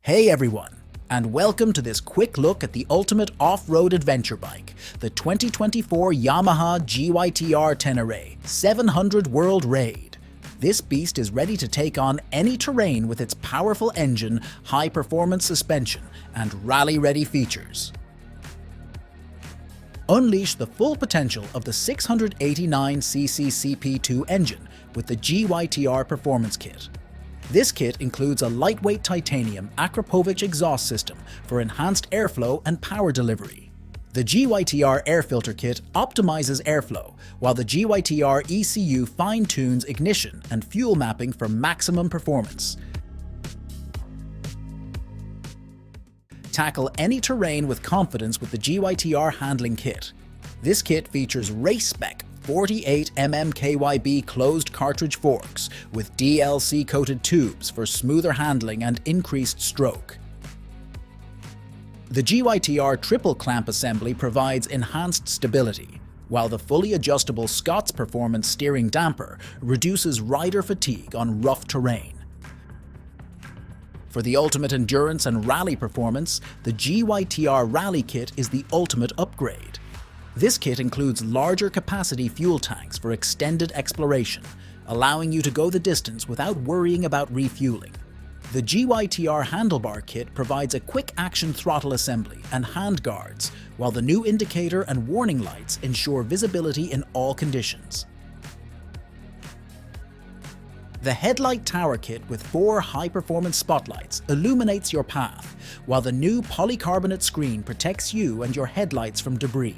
Hey everyone, and welcome to this quick look at the ultimate off-road adventure bike, the 2024 Yamaha GYTR Tenere 700 World Raid. This beast is ready to take on any terrain with its powerful engine, high-performance suspension, and rally-ready features. Unleash the full potential of the 689cc CP2 engine with the GYTR Performance Kit. This kit includes a lightweight titanium Akrapovič exhaust system for enhanced airflow and power delivery. The GYTR air filter kit optimizes airflow, while the GYTR ECU fine-tunes ignition and fuel mapping for maximum performance. Tackle any terrain with confidence with the GYTR Handling kit. This kit features race-spec 48mm KYB closed cartridge forks with DLC-coated tubes for smoother handling and increased stroke. The GYTR triple clamp assembly provides enhanced stability, while the fully adjustable Scott's Performance steering damper reduces rider fatigue on rough terrain. For the ultimate endurance and rally performance, the GYTR Rally kit is the ultimate upgrade. This kit includes larger capacity fuel tanks for extended exploration, allowing you to go the distance without worrying about refueling. The GYTR handlebar kit provides a quick-action throttle assembly and hand guards, while the new indicator and warning lights ensure visibility in all conditions. The headlight tower kit with 4 high-performance spotlights illuminates your path, while the new polycarbonate screen protects you and your headlights from debris.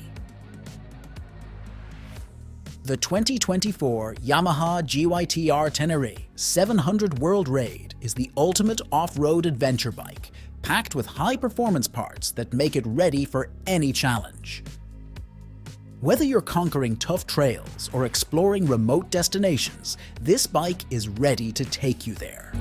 The 2024 Yamaha GYTR Tenere 700 World Raid is the ultimate off-road adventure bike, packed with high-performance parts that make it ready for any challenge. Whether you're conquering tough trails or exploring remote destinations, this bike is ready to take you there.